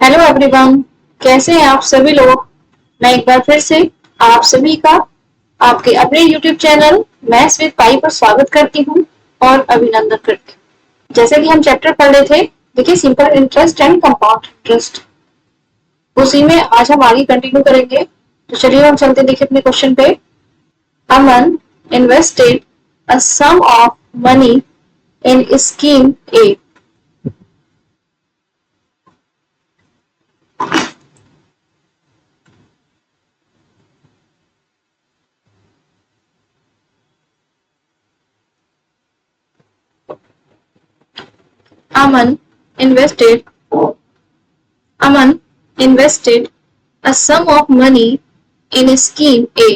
Hello everyone, कैसे हैं आप सभी लोग। मैं एक बार फिर से आप सभी का आपके अपने YouTube चैनल मैथ्स विद पाई पर स्वागत करती हूँ और अभिनंदन करती हूँ। जैसे कि हम चैप्टर पढ़ रहे थे, देखिए simple interest and compound interest, उसी में आज हम आगे कंटिन्यू करेंगे। तो चलिए हम चलते देखिए अपने क्वेश्चन पे। Aman invested a sum of money in scheme A. Aman invested Aman invested a sum of money in scheme A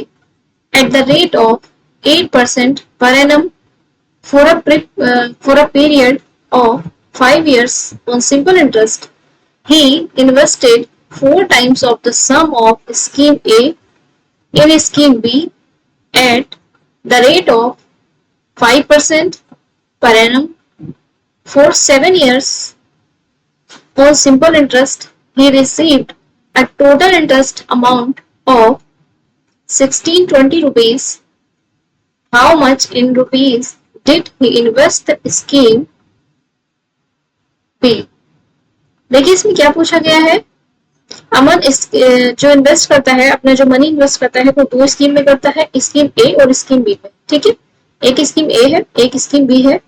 at the rate of 8% per annum for a period of 5 years on simple interest. He invested 4 times of the sum of scheme A in scheme B at the rate of 5% per annum for 7 years. On simple interest, he received a total interest amount of 1620 rupees. How much in rupees did he invest the scheme B? देखिए इसमें क्या पूछा गया है। अमन जो invest करता है, अपना जो मनी इन्वेस्ट करता है वो 2 स्कीम में करता है, स्कीम ए और स्कीम बी में। ठीक है, एक स्कीम ए है, एक स्कीम बी है।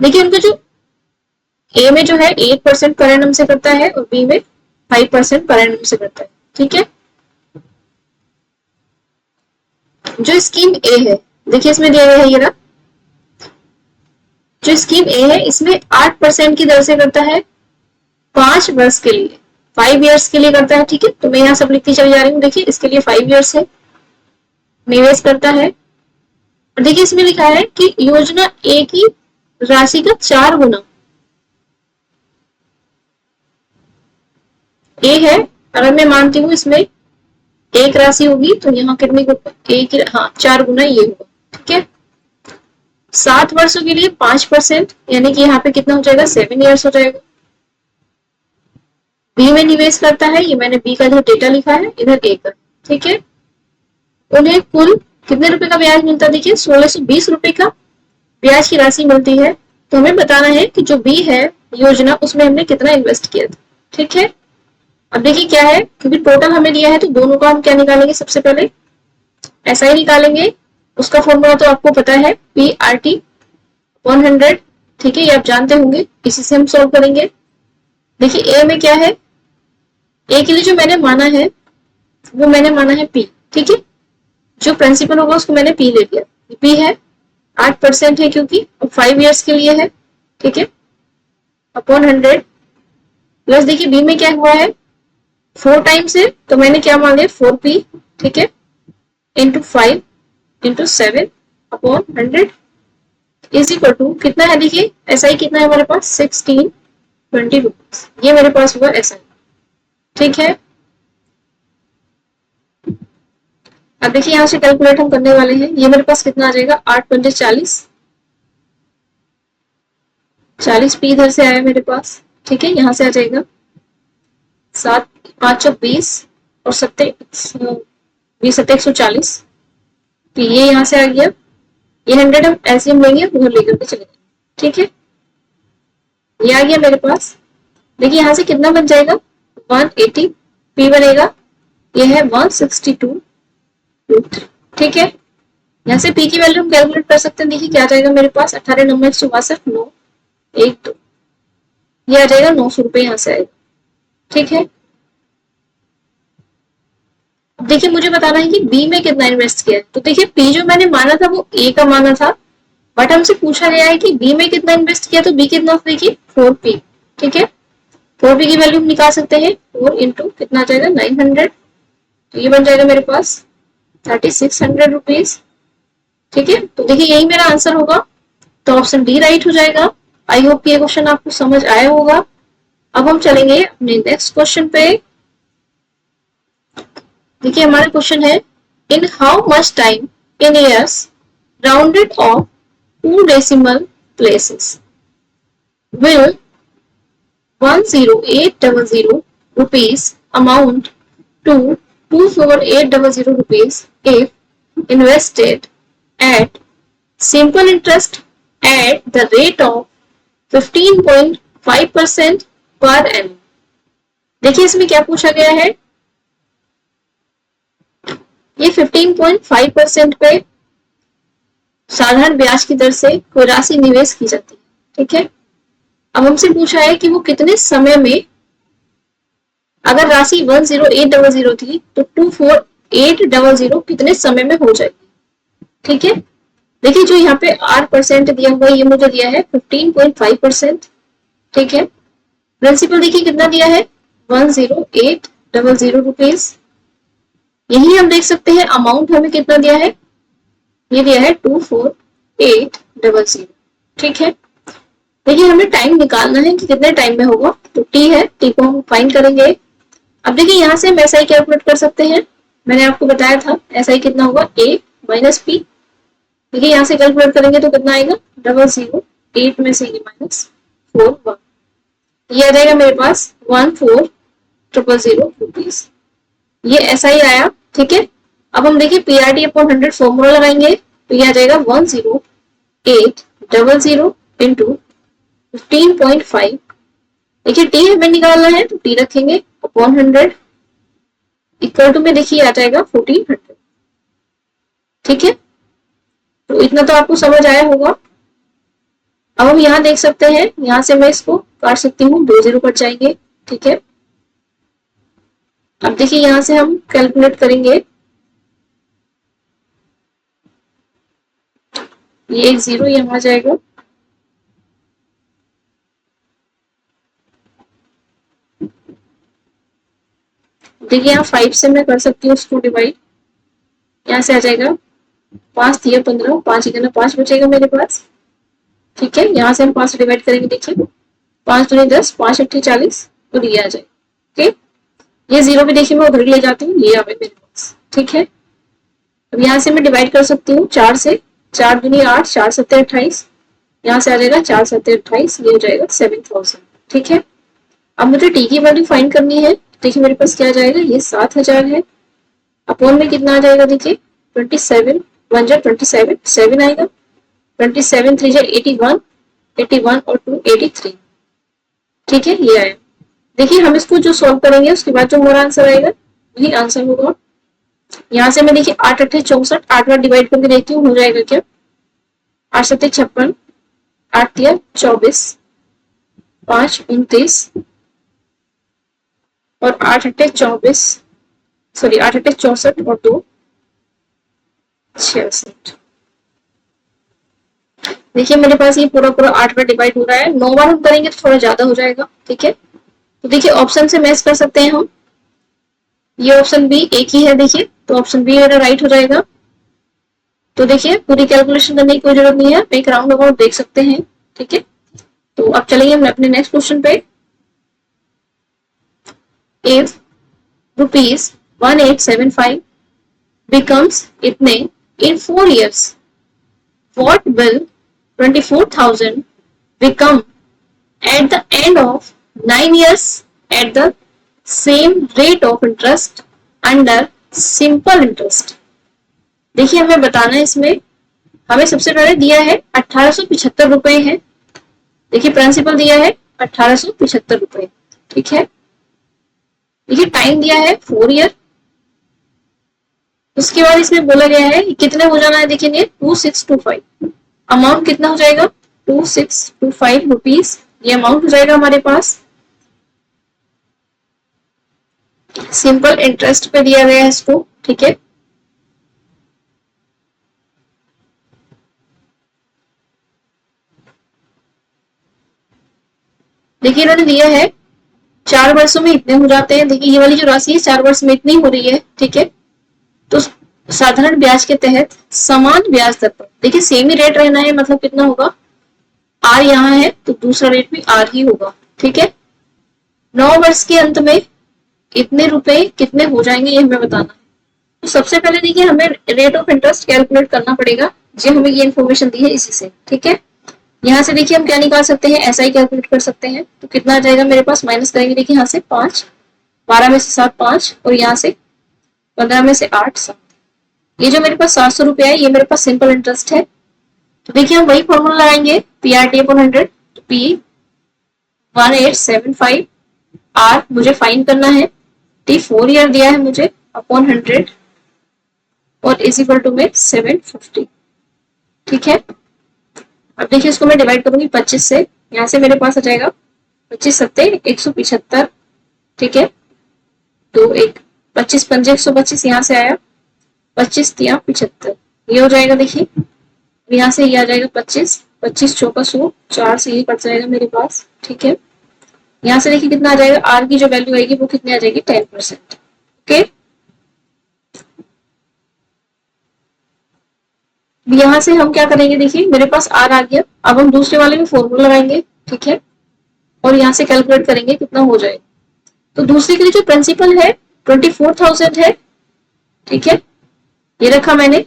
देखिए उनका जो ए में जो है 8% पर एनम से करता है और बी में 5% पर एनम से करता है। ठीक है, जो स्कीम ए है, देखिए इसमें दिया गया है ये रहा। जो स्कीम ए है इसमें 8% की दर से करता है 5 वर्ष के लिए, 5 इयर्स के लिए करता है। ठीक है, तो मैं यहाँ सब लिखती चली जा रही हूँ। देखिए इसके लिए 5 इयर्स है, निवेश करता है। और देखिए इसमें लिखा है कि योजना ए की राशि का 4 गुना ए है। अगर मैं मानती हूँ इसमें एक राशि होगी तो यहाँ कितनी एक, हाँ 4 गुना ये होगा। ठीक है, 7 वर्षों के लिए 5%, यानी कि यहाँ पे कितना हो जाएगा, 7 इयर्स हो जाएगा। बी में निवेश करता है, ये मैंने बी का जो डेटा लिखा है इधर ए का। ठीक है, उन्हें कुल कितने रुपए का ब्याज मिलता है, देखिए 1620 रुपए का ब्याज की राशि मिलती है। तो हमें बताना है कि जो बी है योजना, उसमें हमने कितना इन्वेस्ट किया था। ठीक है, अब देखिए क्या है, क्योंकि टोटल हमें दिया है तो दोनों का हम क्या निकालेंगे, सबसे पहले ऐसा ही निकालेंगे। उसका फॉर्मूला तो आपको पता है, पी आर टी 100। ठीक है, ये आप जानते होंगे, इसी से हम सॉल्व करेंगे। देखिए ए में क्या है, ए के लिए जो मैंने माना है वो मैंने माना है पी। ठीक है, जो प्रिंसिपल होगा उसको मैंने पी ले लिया। पी है 8% है क्योंकि 5 इयर्स के लिए है। ठीक है, अपॉन 100 प्लस, देखिए बी में क्या हुआ है 4 टाइम्स है, तो मैंने क्या मान लिया 4p। ठीक है, into 5 into 7 upon 100 is equal to कितना है, देखिए ऐसा ही कितना है हमारे पास 1620 रुपीज, ये मेरे पास हुआ ऐसा ही। ठीक है, अब देखिए यहाँ से कैलकुलेट हम करने वाले हैं। ये मेरे पास कितना आ जाएगा, 8 पंजे 40, 40p इधर से आया मेरे पास। ठीक है, यहाँ से आ जाएगा 7 5 20 और 140, तो ये यहाँ से आ गया। ये 100 हम ऐसे हम लेंगे, उधर लेकर के चले जाएंगे। ठीक है, ये आ गया मेरे पास। देखिए यहाँ से कितना बन जाएगा, 180 p बनेगा, ये है 162 रूट। ठीक है, यहाँ से p की वैल्यू हम कैलकुलेट कर सकते हैं। देखिए क्या आ जाएगा मेरे पास, 18 नंबर 162 9 1 2, ये आ जाएगा 900 रुपए यहाँ से आएगा। ठीक है, देखिए मुझे बताना है कि बी में कितना इन्वेस्ट किया है। तो देखिए पी जो मैंने माना था वो ए का माना था, बट हमसे पूछा गया है कि बी में कितना इन्वेस्ट किया, तो बी कितना देखिए 4p। ठीक है, 4p की वैल्यू हम निकाल सकते हैं, 4 इंटू कितना आ जाएगा 900, तो ये बन जाएगा मेरे पास 3600 रुपीज। ठीक है, तो देखिए यही मेरा आंसर होगा, तो ऑप्शन डी राइट हो जाएगा। आई होप ये क्वेश्चन आपको समझ आया होगा। अब हम चलेंगे अपने नेक्स्ट क्वेश्चन पे। देखिए हमारा क्वेश्चन है, in how much time in years rounded off 2 decimal places will 10800 rupees amount to 24800 rupees if invested at simple interest at the rate of 15.5% per annum। देखिए इसमें क्या पूछा गया है, ये 15.5% पे साधारण ब्याज की दर से कोई राशि निवेश की जाती है, ठीक है। अब हमसे पूछा है कि वो कितने समय में, अगर राशि 10800 थी तो 24800 कितने समय में हो जाएगी, ठीक है। देखिए जो यहाँ पे 8% दिया हुआ है, ये मुझे दिया है 15.5%, ठीक है। प्रिंसिपल देखिए कितना दिया है 10800 रुपीज। यही हम देख सकते हैं अमाउंट हमें कितना दिया है, ये दिया है 24800, ठीक है। देखिए हमें टाइम निकालना है कि कितने टाइम में होगा, तो टी है, टी को हम फाइंड करेंगे। अब देखिए यहाँ से हम एसआई कैलकुलेट कर सकते हैं, मैंने आपको बताया था एसआई कितना होगा ए माइनस पी। देखिए यहाँ से कैलकुलेट करेंगे तो कितना आएगा 008 में से ये -41, ये आ जाएगा मेरे पास 14000 रुपीज, ये एसआई आया, ठीक है। अब हम देखिए पीआरटी अपॉन 100 फॉर्मूला लगाएंगे तो ये आ जाएगा 10800 इंटू 15.5। देखिए टी हमें निकालना है तो टी रखेंगे अपॉन 100 इक्वल टू में देखिए आ जाएगा 1400, ठीक है। तो इतना तो आपको समझ आया होगा। अब हम यहाँ देख सकते हैं, यहाँ से मैं इसको काट सकती हूँ, 2 0 कट जाएंगे, ठीक है। अब देखिए यहाँ से हम कैलकुलेट करेंगे, ये 1 0 यहाँ आ जाएगा, देखिए यहाँ 5 से मैं कर सकती हूँ उसको डिवाइड, यहाँ से आ जाएगा 5 दिया 15, 5 इतना 5 बचेगा मेरे पास, ठीक है। यहाँ से हम 5 से डिवाइड करेंगे, देखिए 5 दूनी 10, 5 अट्ठी 40, तो ये आ जाएगा, ठीक। ये 0 भी देखिए मैं उधर ले जाती हूँ, ये आवे मेरे पास, ठीक है। अब यहाँ से मैं डिवाइड कर सकती हूँ 4 से, 4 दूनी 8, 4 7 28, यहाँ से आ जाएगा 4 7 28, ये हो जाएगा 7000, ठीक है। अब मुझे टी की वैल्यू फाइंड करनी है, देखिए मेरे पास क्या आ जाएगा, ये 7000 है, अपॉन में कितना आ जाएगा, देखिए 27 1 जा 27, 7 आएगा, 27 3 जा 81, 81 और 2 83, ठीक है, ये आया। देखिए हम इसको जो सॉल्व करेंगे उसके बाद जो हमारा आंसर आएगा वही आंसर होगा। यहाँ से मैं देखिए 8 8 64, 8 बार डिवाइड करके देखती हूँ हो जाएगा क्या, 8 7 56, 8 3 24, 5 29 और 8 8 24, सॉरी 8 8 64 और 2 66। देखिए मेरे पास ये पूरा पूरा 8 बार डिवाइड हो रहा है, 9 बार हम करेंगे तो थोड़ा ज्यादा हो जाएगा, ठीक है। तो देखिए ऑप्शन से मैच कर सकते हैं हम, ये ऑप्शन बी एक ही है, देखिए तो ऑप्शन बी मेरा राइट हो जाएगा। तो देखिए पूरी कैलकुलेशन करने की कोई जरूरत नहीं है, एक राउंड अबाउट देख सकते हैं, ठीक है। तो अब चलेंगे हम अपने नेक्स्ट क्वेश्चन पे। इफ रुपीज 1875 becomes इतने in 4 years, what will 24,000 become at the end of 9 years at the same rate of interest under simple interest। देखिए हमें बताना है, इसमें हमें सबसे पहले दिया है 1875 रुपए है, देखिए प्रिंसिपल दिया है 1875 रुपए, ठीक है। देखिए टाइम दिया है 4 ईयर, उसके बाद इसमें बोला गया है कितने हो जाना है, देखिए 2625, अमाउंट कितना हो जाएगा 2625 रुपीज, ये अमाउंट हो जाएगा हमारे पास। सिंपल इंटरेस्ट पे दिया गया है इसको, ठीक है। देखिए इन्होंने दिया है 4 वर्षों में इतने हो जाते हैं, देखिए ये वाली जो राशि है 4 वर्ष में इतनी हो रही है, ठीक है। तो साधारण ब्याज के तहत समान ब्याज दर पर, देखिए सेम ही रेट रहना है, मतलब कितना होगा, आर यहाँ है तो दूसरा रेट भी आर ही होगा, ठीक है। 9 वर्ष के अंत में इतने रुपए कितने हो जाएंगे ये हमें बताना है। तो सबसे पहले देखिए हमें रेट ऑफ इंटरेस्ट कैलकुलेट करना पड़ेगा, जो हमें ये इन्फॉर्मेशन दी है इसी से, ठीक है। यहाँ से देखिए हम क्या निकाल सकते हैं, ऐसा ही कैलकुलेट कर सकते हैं। तो कितना आ जाएगा मेरे पास, माइनस करेंगे देखिए यहाँ से 5, 12 में से 7 5, और यहाँ से 15 में से 8 7। ये जो मेरे पास 700 रुपया है ये मेरे पास सिंपल इंटरेस्ट है। तो देखिए हम वही फॉर्मूला लगाएंगे, PRT अपॉन 100। तो P 1875, R मुझे फाइंड करना है, T 4 ईयर दिया है मुझे, अपॉन 100, और इज इक्वल टू में 750। ठीक है, अब देखिए इसको मैं डिवाइड करूंगी 25 से, यहाँ से मेरे पास आ जाएगा 25 सत्ते 175। ठीक है, तो एक 25 पंजे 125, यहाँ से आया 25 तिया 75, ये हो जाएगा देखिए। यहाँ से ये आ जाएगा 25, 25 चौका 100, 4 से ये कट जाएगा मेरे पास। ठीक है, यहाँ से देखिए कितना आ जाएगा, आर की जो वैल्यू आएगी वो कितनी आ जाएगी, 10%। ओके, यहाँ से हम क्या करेंगे, देखिए मेरे पास आर आ गया। अब हम दूसरे वाले में फॉर्मूला लगाएंगे। ठीक है, और यहाँ से कैलकुलेट करेंगे कितना हो जाएगा। तो दूसरे के लिए जो प्रिंसिपल है 24,000 है। ठीक है, ये रखा मैंने।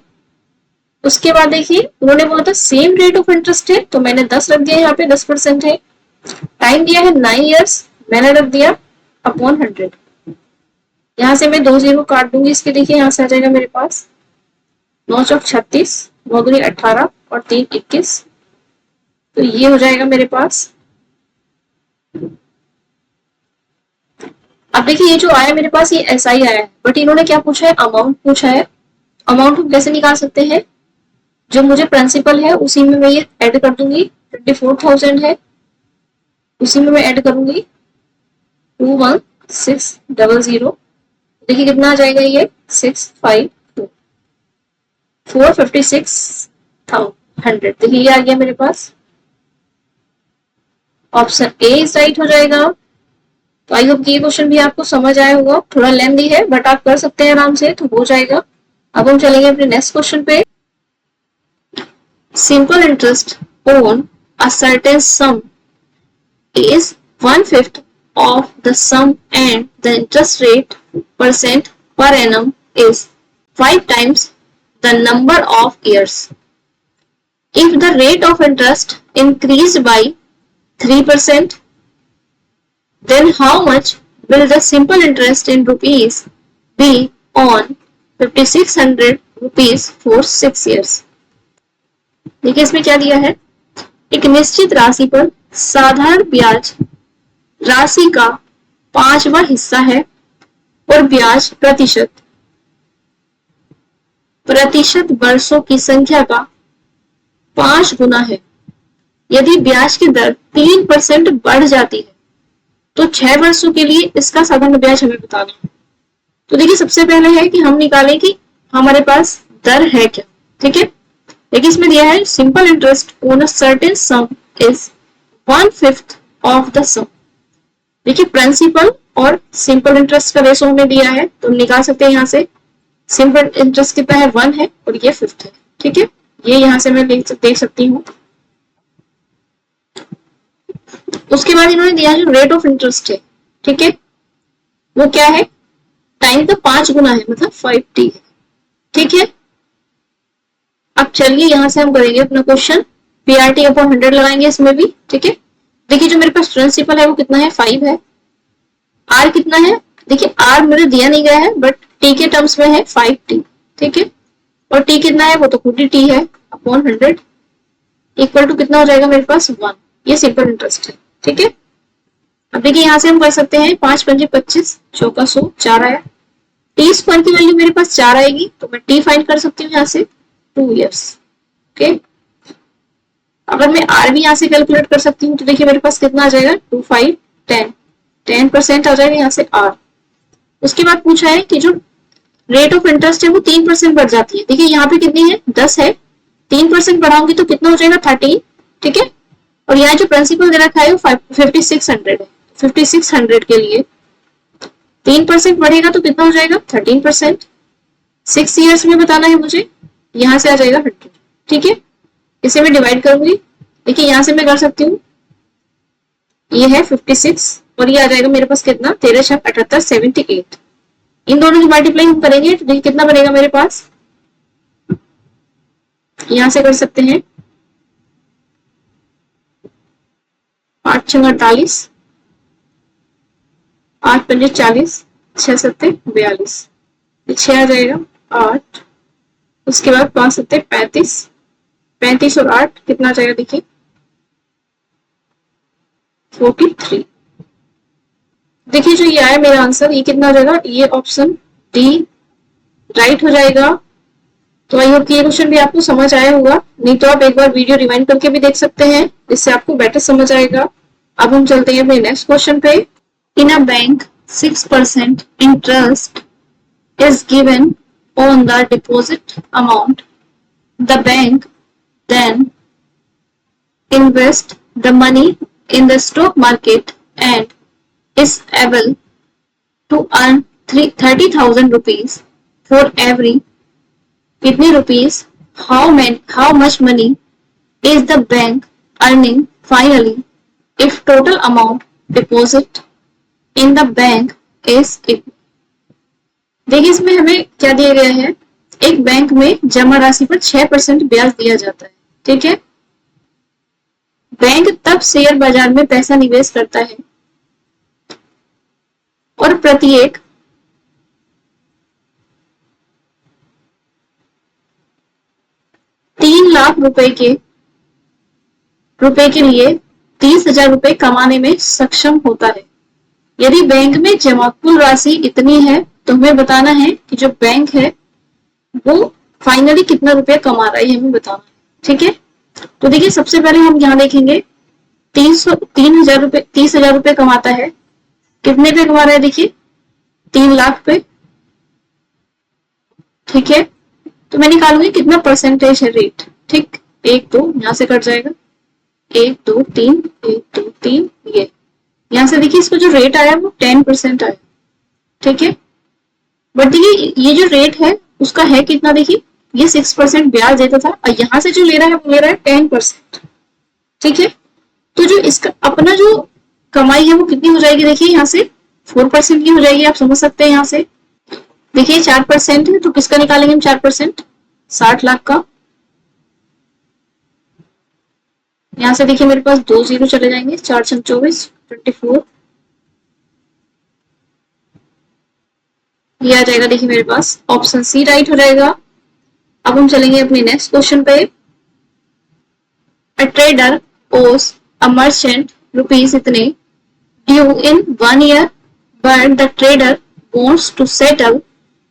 उसके बाद देखिए उन्होंने बोला था सेम रेट ऑफ इंटरेस्ट है, तो मैंने 10 रख दिया, यहाँ पे 10% है। टाइम दिया है 9 इयर्स, मैंने रख दिया अपॉन 100। यहाँ से मैं 2 0 काट दूंगी इसके, देखिए यहाँ से आ जाएगा मेरे पास 9 चौक 36, 9 दूनी 18 और 3 21। तो ये हो जाएगा मेरे पास। अब देखिए ये जो आया मेरे पास ये ऐसा ही आया है, बट इन्होंने क्या पूछा है, अमाउंट पूछा है। अमाउंट हम कैसे निकाल सकते हैं, जो मुझे प्रिंसिपल है उसी में मैं ये ऐड कर दूंगी, 24,000 है, उसी में मैं ऐड करूंगी 21600। देखिए कितना आ जाएगा ये 652, 456,100। देखिए ये आ गया मेरे पास, ऑप्शन ए इज राइट हो जाएगा। तो आई होप ये क्वेश्चन भी आपको समझ आया होगा, थोड़ा लेंथी है बट आप कर सकते हैं आराम से, तो हो जाएगा। अब हम चलेंगे अपने नेक्स्ट क्वेश्चन पे। Simple interest on a certain some is 1/5 of the sum and the interest rate percent per annum is 5 times the number of years. If the rate of interest increased by 3%, then how much will the simple interest in rupees be on 5,600 rupees for 6 years? देखिए इसमें क्या दिया है, एक निश्चित राशि पर साधारण ब्याज राशि का 5वां हिस्सा है और ब्याज प्रतिशत वर्षों की संख्या का 5 गुना है। यदि ब्याज की दर 3% बढ़ जाती है तो 6 वर्षों के लिए इसका साधारण ब्याज हमें बताना है। तो देखिए सबसे पहले है कि हम निकालें कि हमारे पास दर है क्या। ठीक है, देखिए इसमें दिया है simple interest on a certain sum is 1/5 of the sum. देखिए प्रिंसिपल और सिंपल इंटरेस्ट का रेशो हमें दिया है, तो हम निकाल सकते हैं यहाँ से। सिंपल इंटरेस्ट कितना है, 1 है, और ये 5 है। ठीक है, ये यहाँ से मैं देख सकती हूँ। उसके बाद इन्होंने दिया है जो रेट ऑफ इंटरेस्ट है, ठीक है, वो क्या है, टाइम का 5 गुना है, मतलब 5t है। ठीक है, अब चलिए यहां से हम करेंगे अपना क्वेश्चन, PRT अपॉन 100 लगाएंगे इसमें भी। ठीक है, देखिए जो मेरे पास प्रिंसिपल है वो कितना है, 5 है। R कितना है, देखिए R मुझे दिया नहीं गया है बट T के टर्म्स में है 5t। ठीक है, और T कितना है, वो तो खुद ही T है, अपॉन 100 इक्वल टू कितना हो जाएगा मेरे पास 1। ये सिंपल इंटरेस्ट है। ठीक है, अब देखिए यहां से हम कर सकते हैं 5 पंजे 25, चौका 100, 4 आया। टी स्क्वायर की वैल्यू मेरे पास 4 आएगी, तो मैं टी फाइंड कर सकती हूँ यहाँ से 2 years। ओके, अगर मैं आर भी यहाँ से कैलकुलेट कर सकती हूँ तो देखिए मेरे पास कितना आ जाएगा, 2 5 10, 10% आ जाएगा यहाँ से आर। उसके बाद पूछा है कि जो रेट ऑफ इंटरेस्ट है वो 3% बढ़ जाती है। देखिए यहाँ पे कितनी है, 10 है, 3% बढ़ाऊंगी तो कितना हो जाएगा, 13। ठीक है, और यहाँ जो प्रिंसिपल दे रखा है वो 5600 है। 5600 के लिए 3% बढ़ेगा तो कितना हो जाएगा, 13%। 6 years में बताना है मुझे, यहाँ से आ जाएगा 100। ठीक है, इसे मैं डिवाइड करूंगी। देखिए यहाँ से मैं कर सकती हूँ, ये है 56 और ये आ जाएगा मेरे पास कितना, 13 छक 78, 78। इन दोनों की मल्टीप्लाई हम करेंगे तो देखिए कितना बनेगा मेरे पास, यहां से कर सकते हैं 8 छंग 48, 8 पंजे 40, 6 सत्ते 42, 6 आ जाएगा 8, उसके बाद 5 सत्ते 35, 35 और 8 कितना आ जाएगा देखिए 43। देखिए जो ये आया मेरा आंसर, ये कितना आ जाएगा, ये ऑप्शन डी राइट हो जाएगा। तो आई होप कि ये क्वेश्चन भी आपको समझ आया होगा, नहीं तो आप एक बार वीडियो रिवाइंड करके भी देख सकते हैं, जिससे आपको बेटर समझ आएगा। अब हम चलते हैं अपने नेक्स्ट क्वेश्चन पे। In a bank 6% interest is given on the deposit amount. The bank then invests the money in the stock market and is able to earn 30,000 rupees for every कितनी rupees. How much money is the bank earning finally if total amount deposit in the bank is equal. देखिए इसमें हमें क्या दिया गया है, एक bank में जमा राशि पर 6% ब्याज दिया जाता है, ठीक है। बैंक तब शेयर बाजार में पैसा निवेश करता है और प्रत्येक 3 लाख रुपए के लिए 30,000 रुपए कमाने में सक्षम होता है। यदि बैंक में जमा कुल राशि इतनी है तो हमें बताना है कि जो बैंक है वो फाइनली कितना रुपया कमा रहा है, हमें बताना है, ठीक है। तो देखिए सबसे पहले हम यहाँ देखेंगे 30,000 रुपए कमाता है, कितने पे कमा रहा है देखिए 3 लाख पे, ठीक है। तो मैं निकालूंगी कितना परसेंटेज है रेट, ठीक। 1 2 यहाँ से कट जाएगा, 1 2 3 1 2 3, ये यहाँ से देखिए इसको जो रेट आया वो 10% आया, ठीक है। बट देखिए ये जो रेट है उसका है कितना, देखिए ये 6% ब्याज देता था और यहाँ से जो ले रहा है वो ले रहा है 10%, ठीक है। तो जो इसका अपना जो कमाई है वो कितनी हो जाएगी, देखिए यहाँ से 4% की हो जाएगी, आप समझ सकते हैं। यहाँ से देखिए 4% है तो किसका निकालेंगे हम 4%, 60 लाख का। यहाँ से देखिए मेरे पास 2 जीरो चले जाएंगे, 4 छंग 24, 24, ये आ जाएगा देखिए मेरे पास ऑप्शन सी राइट हो जाएगा। अब हम चलेंगे अपने नेक्स्ट क्वेश्चन पे। अ ट्रेडर ओस अ मर्चेंट रुपीज इतने due in 1 year, but the trader wants to settle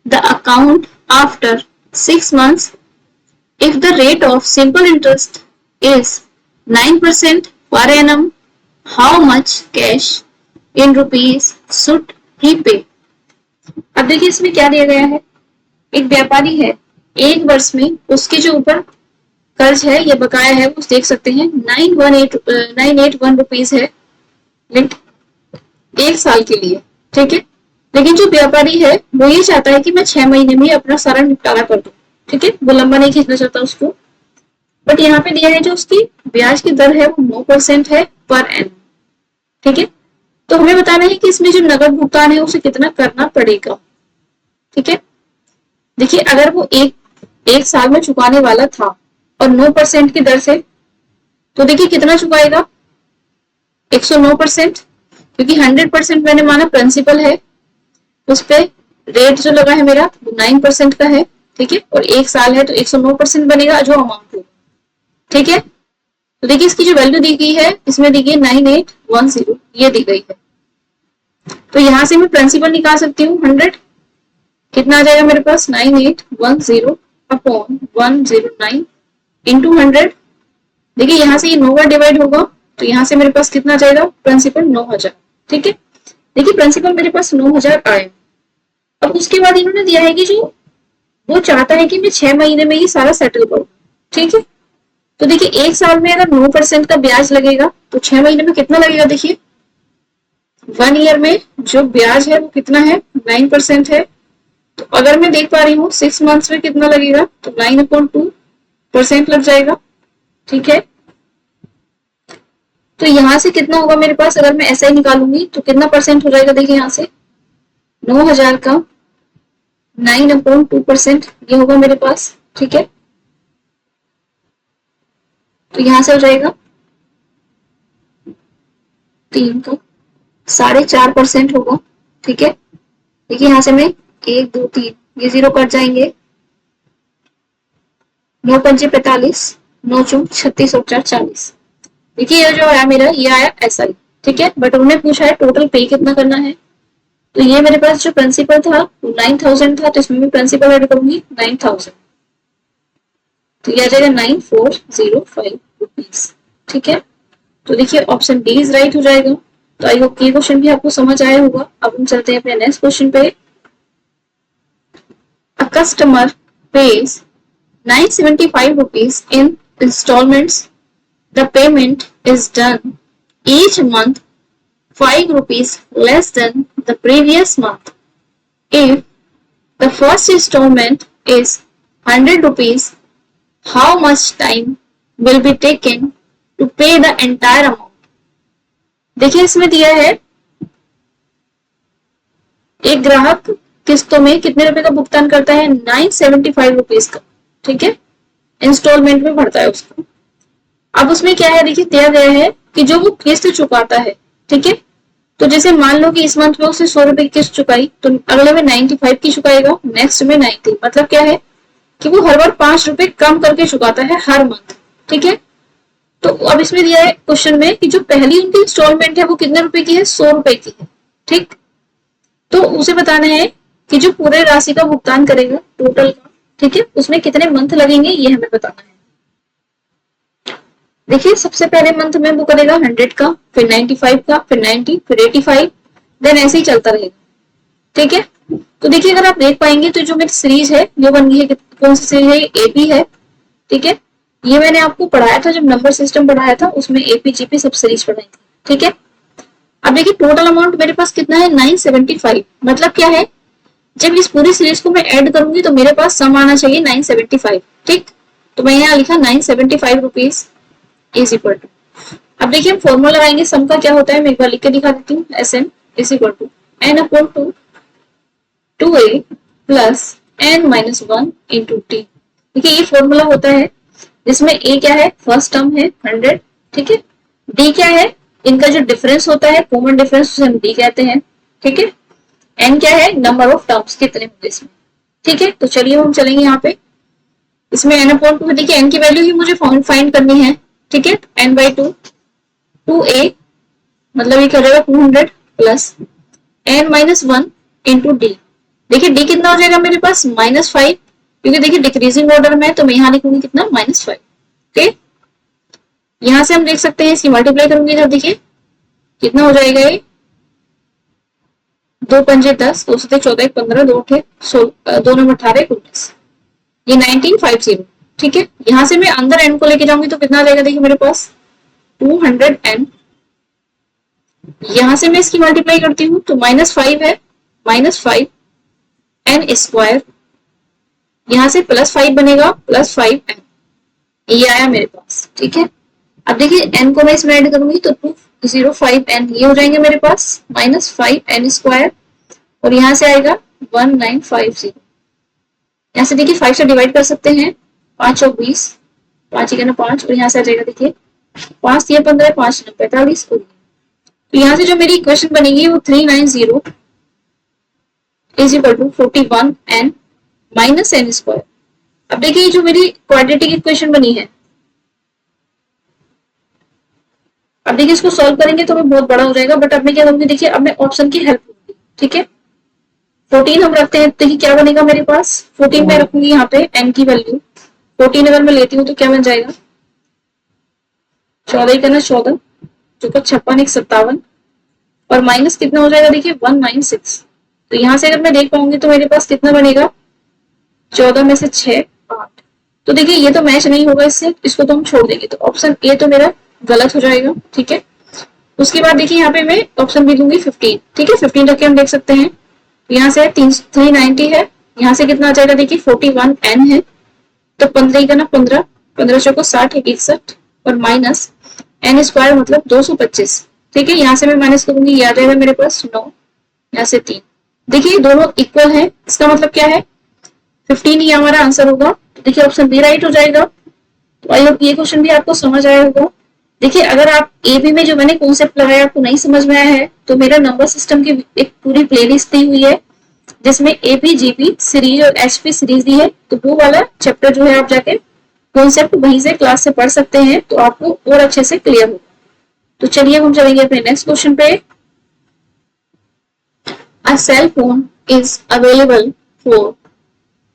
the account after 6 months. If the rate of simple interest is 9% per annum, how much cash in rupees should he pay? अब देखिए इसमें क्या दिया गया है, एक व्यापारी है, 1 वर्ष में उसके जो ऊपर कर्ज है ये बकाया है वो देख सकते हैं 981 रुपीज है, 1 साल के लिए, ठीक है। लेकिन जो व्यापारी है वो ये चाहता है कि मैं 6 महीने में अपना सारा निपटारा कर दूं, ठीक है, वो लंबा नहीं खींचना चाहता उसको। बट यहाँ पे दिया है जो उसकी ब्याज की दर है वो 9% है पर एनम, ठीक है। तो हमें बताना है कि इसमें जो नगद भुगतान है उसे कितना करना पड़ेगा, ठीक है। देखिए अगर वो एक साल में चुकाने वाला था और 9% की दर से, तो देखिए कितना चुकाएगा 109%, क्योंकि 100% मैंने माना प्रिंसिपल है, उस पे रेट जो लगा है मेरा वो 9% का है, ठीक है, और 1 साल है तो 109% बनेगा जो अमाउंट होगा, ठीक है। तो देखिए इसकी जो वैल्यू दी गई है इसमें दी गई 9810, ये दी गई है। तो यहां से मैं प्रिंसिपल निकाल सकती हूँ 100, कितना आ जाएगा मेरे पास 9810 अपॉन 109 इंटू 100। देखिए यहाँ से ये 9 बार डिवाइड होगा तो यहाँ से मेरे पास कितना जाएगा प्रिंसिपल 9000, ठीक है। देखिए प्रिंसिपल मेरे पास 9000 आए। अब उसके बाद इन्होंने दिया है कि जो वो चाहता है कि मैं 6 महीने में ये सारा सेटल करूं, ठीक है। तो देखिए 1 साल में अगर 9% का ब्याज लगेगा तो 6 महीने में कितना लगेगा, देखिए 1 ईयर में जो ब्याज है वो कितना है 9% है। तो अगर मैं देख पा रही हूँ 6 मंथ्स में कितना लगेगा तो 9/2% लग जाएगा, ठीक है। तो यहां से कितना होगा मेरे पास, अगर मैं ऐसा ही निकालूंगी तो कितना परसेंट हो जाएगा, देखिए यहाँ से 9000 का 9/2% ये होगा मेरे पास, ठीक है। तो यहां से हो जाएगा 3 का 4.5% होगा। ठीक है, देखिए यहाँ से मैं 1 2 3 ये 0 कट जाएंगे, 9 पंजे 45, 9 चौक 36 और 4 40। देखिए ये जो आया मेरा, ये आया ऐसा ही। ठीक है, बट उन्होंने पूछा है टोटल पे कितना करना है, तो ये मेरे पास जो प्रिंसिपल था 9000 था, तो इसमें भी प्रिंसिपल ऐड करूंगी 9000, तो ये आ जाएगा 9405 रुपीज। ठीक है, तो देखिए ऑप्शन डी इज राइट हो जाएगा। तो आई होप ये क्वेश्चन भी आपको समझ आया होगा। अब हम चलते हैं अपने नेक्स्ट क्वेश्चन पे। A customer page 975 rupees in installments. The payment is done each month 5 rupees less than the previous month. If the first installment is 100 rupees, how much time will be taken to pay the entire amount? देखिए इसमें दिया है एक ग्राहक किस्तों में कितने रुपए का भुगतान करता है, 975 रुपीज का। ठीक है, इंस्टॉलमेंट में भरता है उसको। अब उसमें क्या है, देखिए दिया गया है कि जो वो किस्त चुकाता है। ठीक है, तो जैसे मान लो कि इस मंथ में उसने 100 रुपए की किस्त चुकाई, तो अगले में 95 की चुकाएगा, नेक्स्ट में 90। मतलब क्या है कि वो हर बार 5 रुपए कम करके चुकाता है हर मंथ। ठीक है, तो अब इसमें दिया है क्वेश्चन में कि जो पहली उनकी इंस्टॉलमेंट है वो कितने रुपए की है, 100 रुपए की है। ठीक, तो उसे बताना है कि जो पूरे राशि का भुगतान करेगा टोटल का, ठीक है, उसमें कितने मंथ लगेंगे ये हमें बताना है। देखिए सबसे पहले मंथ में वो करेगा 100 का, फिर 95 का, फिर 90, फिर 85, देन ऐसे ही चलता रहेगा। ठीक है, तो देखिए अगर आप देख पाएंगे तो जो मेरी सीरीज है वो बन गई है, कौन सी सीरीज है, एपी है। ठीक है, ये मैंने आपको पढ़ाया था जब नंबर सिस्टम पढ़ाया था, उसमें एपी जीपी सब सीरीज पढ़ाई थी। ठीक है, अब देखिए टोटल अमाउंट मेरे पास कितना है, 975। मतलब क्या है, जब इस पूरी सीरीज को मैं ऐड करूंगी तो मेरे पास सम आना चाहिए 975। ठीक, तो मैं यहाँ लिखा 975 रुपीज इज इक्वल टू। अब देखिए हम फॉर्मूला लगाएंगे, सम का क्या होता है मैं एक बार लिख के दिखा देती हूँ। S N is equal to N upon 2a plus N minus 1 into T. देखिए ये फॉर्मूला होता है जिसमें ए क्या है, फर्स्ट टर्म है 100। ठीक है, डी क्या है, इनका जो डिफरेंस होता है कॉमन डिफरेंस उसे हम डी कहते हैं। ठीक है, एन क्या है, नंबर ऑफ टर्म्स कितने होंगे इसमें। ठीक है, तो चलिए हम चलेंगे यहाँ पे, इसमें एन अपॉन 2। देखिए एन की वैल्यू ही मुझे फाइंड करनी है। ठीक है, एन बाई 2, 2a मतलब ये क्या हो जाएगा 200 plus N minus 1 into D. देखिए डी कितना हो जाएगा मेरे पास, -5, क्योंकि देखिए डिक्रीजिंग ऑर्डर में, तो मैं यहाँ लिखूंगी कितना, -5। ओके, यहां से हम देख सकते हैं इसकी मल्टीप्लाई करूंगी जब, देखिए कितना हो जाएगा ये, 2 पंजे 10, 2 से 14, 15, 2 8 16, 2 नंबर 18, 19, ये 1950। ठीक है, यहां से मैं अंदर एन को लेके जाऊंगी तो कितना आ जाएगा, देखिए मेरे पास 200n। यहां से मैं इसकी मल्टीप्लाई करती हूँ तो -5 है, -5 n स्क्वायर, यहां से +5 बनेगा, +5n, ये आया मेरे पास। ठीक है, अब देखिए n को मैं इसमें ऐड करूंगी तो 205n ये हो जाएंगे मेरे पास, -5n स्क्वायर, और यहां से आएगा 1950। यहाँ से देखिए 5 से डिवाइड कर सकते हैं, 5 और 20, 5 ही 5, और यहाँ से आ जाएगा देखिए 5 ये 15, 5 9 45। तो यहाँ से जो मेरी इक्वेशन बनेगी वो 390 is equal to 41n minus n square. अब देखिए जो मेरी क्वाड्रेटिक इक्वेशन बनी है, अब देखिए इसको सॉल्व करेंगे तो बहुत बड़ा हो जाएगा, बट अब मैं क्या करूंगी, देखिए अब मैं ऑप्शन की हेल्प लूंगी। ठीक है, 14 हम रखते हैं, देखिए क्या बनेगा मेरे पास, 14 में रखूंगी यहाँ पे n की वैल्यू, 14 अगर मैं लेती हूँ तो क्या बन जाएगा, 14 करना 14, जो 56 1 57, और माइनस कितना हो जाएगा, देखिए 196। तो यहाँ से अगर मैं देख पाऊंगी तो मेरे पास कितना बनेगा, 14 में से 6 8। तो देखिए ये तो मैच नहीं होगा इससे, इसको तो हम छोड़ देंगे, तो ऑप्शन ए तो मेरा गलत हो जाएगा। ठीक है, उसके बाद देखिए यहाँ पे मैं ऑप्शन बी दूंगी 15। ठीक है, 15 रख के हम देख सकते हैं, यहाँ से 390 है, यहाँ से कितना आ जाएगा, देखिए 41n है, तो 15 का ना 15, 15 चौको 60 61, और माइनस n स्क्वायर मतलब 225। ठीक है, यहाँ से मैं माइनस करूंगी, ये आ जाएगा मेरे पास 9, यहाँ से 3। देखिए दोनों इक्वल है, इसका मतलब क्या है, 15 ही हमारा आंसर होगा। तो देखिए ऑप्शन बी राइट हो जाएगा। तो आई होप ये क्वेश्चन भी आपको समझ आया होगा। देखिए अगर आप एबी में जो मैंने कॉन्सेप्ट लगाया आपको नहीं समझ में आया है तो मेरा नंबर सिस्टम की एक पूरी प्लेलिस्ट दी हुई है जिसमें एपी जीपी सीरीज और एचपी सीरीज दी है, तो वो वाला चैप्टर जो है आप जाके कॉन्सेप्ट वहीं से क्लास से पढ़ सकते हैं तो आपको और अच्छे से क्लियर होगा। तो चलिए हम चलेंगे अपने नेक्स्ट क्वेश्चन पे। A cell phone is available for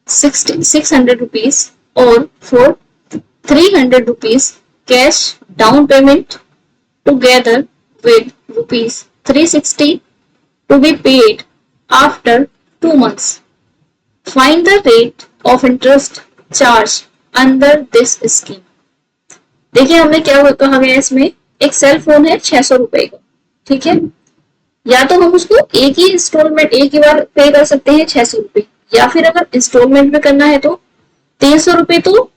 600 rupees or for 300 rupees cash down payment together with rupees 360 to be paid after 2 months. Find the rate of interest charged under this scheme. देखिए हमें क्या कहा गया इसमें, एक cell phone है 600 रुपए का, ठीक है। या तो हम उसको एक ही इंस्टॉलमेंट एक ही बार पे कर सकते हैं 600 रुपए, या फिर अगर इंस्टॉलमेंट में करना है तो 300 रुपए तो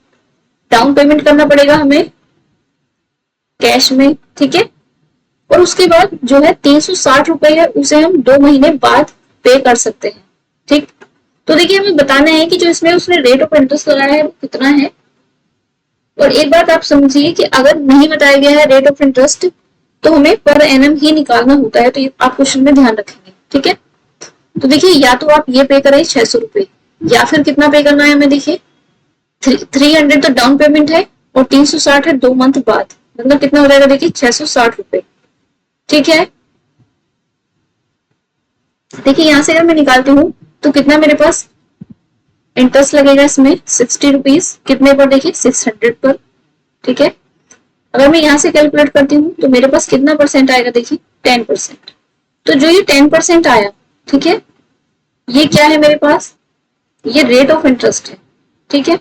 डाउन पेमेंट करना पड़ेगा हमें कैश में, ठीक है। और उसके बाद जो है 360 रुपए है उसे हम 2 महीने बाद पे कर सकते हैं, ठीक। तो देखिए हमें बताना है कि जो इसमें उसने रेट ऑफ इंटरेस्ट लगाया है वो कितना है। और एक बात आप समझिए कि अगर नहीं बताया गया है रेट ऑफ इंटरेस्ट तो हमें पर एनम ही निकालना होता है, तो ये आप क्वेश्चन में ध्यान रखेंगे, ठीक है। तो देखिए या तो आप ये पे करें 600 रुपए, या फिर कितना पे करना है हमें, देखिए 300 तो डाउन पेमेंट है और 360 है 2 मंथ बाद, मतलब कितना हो जाएगा देखिए 660 रुपए, ठीक है। देखिए यहां से अगर मैं निकालती हूँ तो कितना मेरे पास इंटरेस्ट लगेगा इसमें 60 रुपीज, कितने पर देखिए 600 पर, ठीक है। अगर मैं यहां से कैलकुलेट करती हूँ तो मेरे पास कितना परसेंट आएगा देखिए 10%। तो जो ये 10% आया, ठीक है, ये क्या है मेरे पास, ये रेट ऑफ इंटरेस्ट है, ठीक है।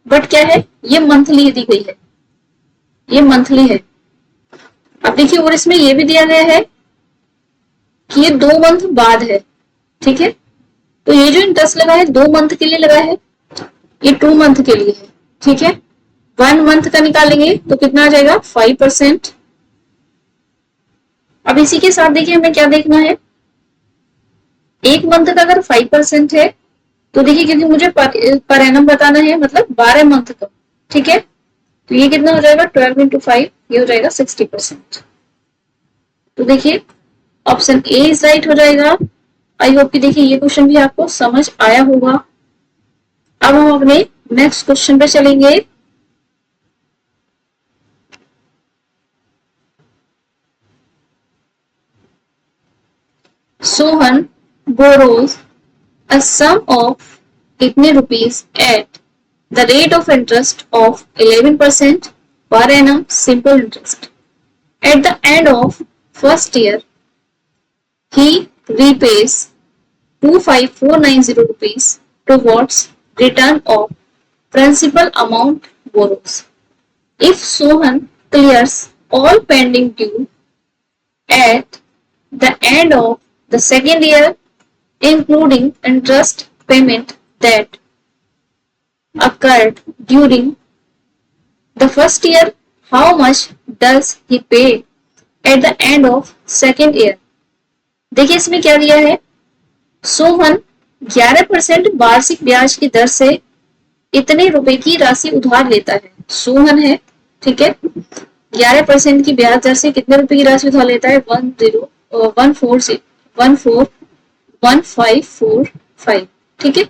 बट क्या है, ये मंथली दी गई है, ये मंथली है। अब देखिए और इसमें ये भी दिया गया है कि ये 2 मंथ बाद है, ठीक है। तो ये जो इंटरेस्ट लगा है 2 मंथ के लिए लगा है, ये 2 मंथ के लिए है, ठीक है। 1 मंथ का निकालेंगे तो कितना आ जाएगा 5%। अब इसी के साथ देखिए हमें क्या देखना है, 1 मंथ का अगर 5% है तो देखिए क्योंकि मुझे पर एनम बताना है मतलब 12 मंथ का, ठीक है। तो ये कितना हो जाएगा 12 into 5, ये हो जाएगा 60%। तो देखिए ऑप्शन ए इज राइट हो जाएगा। आई होप कि देखिए ये क्वेश्चन भी आपको समझ आया होगा। अब हम अपने नेक्स्ट क्वेश्चन पे चलेंगे। Sohan borrows a sum of कितने rupees at the rate of interest of 11% per annum simple interest. At the end of first year, he repays 25490 rupees towards return of principal amount borrows. If Sohan clears all pending due at the end of the second year, including interest payment that occurred during the first year, how much does he pay at the end of second year? देखिए इसमें क्या दिया है, सोहन 11% वार्षिक ब्याज की दर से इतने रुपए की राशि उधार लेता है। सोहन है, ठीक है, 11% की ब्याज दर से कितने रुपए की राशि उधार लेता है 1545, ठीक है।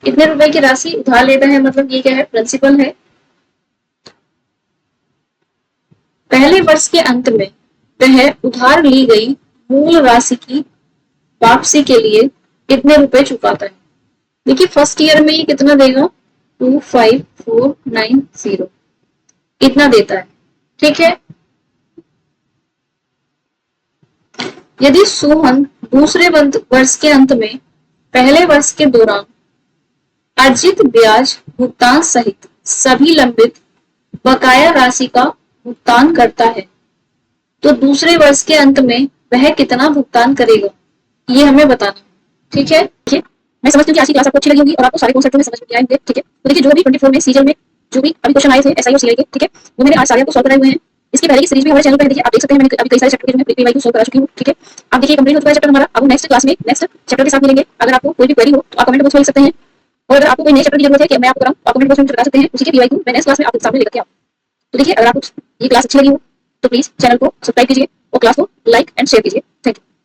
इतने रुपए की राशि उधार लेता है मतलब ये क्या है, प्रिंसिपल है। पहले वर्ष के अंत में वह उधार ली गई मूल राशि की वापसी के लिए कितने रुपए चुकाता है। देखिए फर्स्ट ईयर में ये कितना देगा 25490 इतना देता है, ठीक है। यदि सोहन दूसरे वर्ष के अंत में पहले वर्ष के दौरान अर्जित ब्याज भुगतान सहित सभी लंबित बकाया राशि का भुगतान करता है तो दूसरे वर्ष के अंत में वह कितना भुगतान करेगा, ये हमें बताना, ठीक है। मैं समझती हूँ कि आज की क्लास आपको अच्छी लगी होगी और आपको सारे कॉन्सेप्ट में समझ में आए होंगे, ठीक है। तो देखिए जो भी 24 में सीजन में जो भी अभी क्वेश्चन आए थे एसआई और सीआई के, ठीक है, वो मैंने आज सारे आपको सॉल्व कराए हुए हैं। इसके पहले की सीरीज में हमारे चैनल पर देखिए आप देख सकते हैं मैंने अभी कई सारे चैप्टर के जो है पीवाईक्यू सॉल्व करा चुकी हूँ, ठीक है। आप देखिए कंप्लीट हो चुका है चैप्टर हमारा। अब नेक्स्ट क्लास में नेक्स्ट चैप्टर के साथ मिलेंगे। अगर आपको कोई भी क्वेरी हो तो आप कमेंट बॉक्स में लिख सकते हैं, और अगर आपको कोई नए चैप्टर की जरूरत है कि मैं आपको कराऊं आप कमेंट बॉक्स में बता सकते हैं, उसी के पीवाईक्यू मैं नेक्स्ट क्लास में आपके सामने लेकर के आऊं। तो देखिए अगर आपको ये क्लास अच्छी लगी हो तो प्लीज चैनल को सब्सक्राइब कीजिए और क्लास को लाइक एंड शेयर कीजिए। Thank you.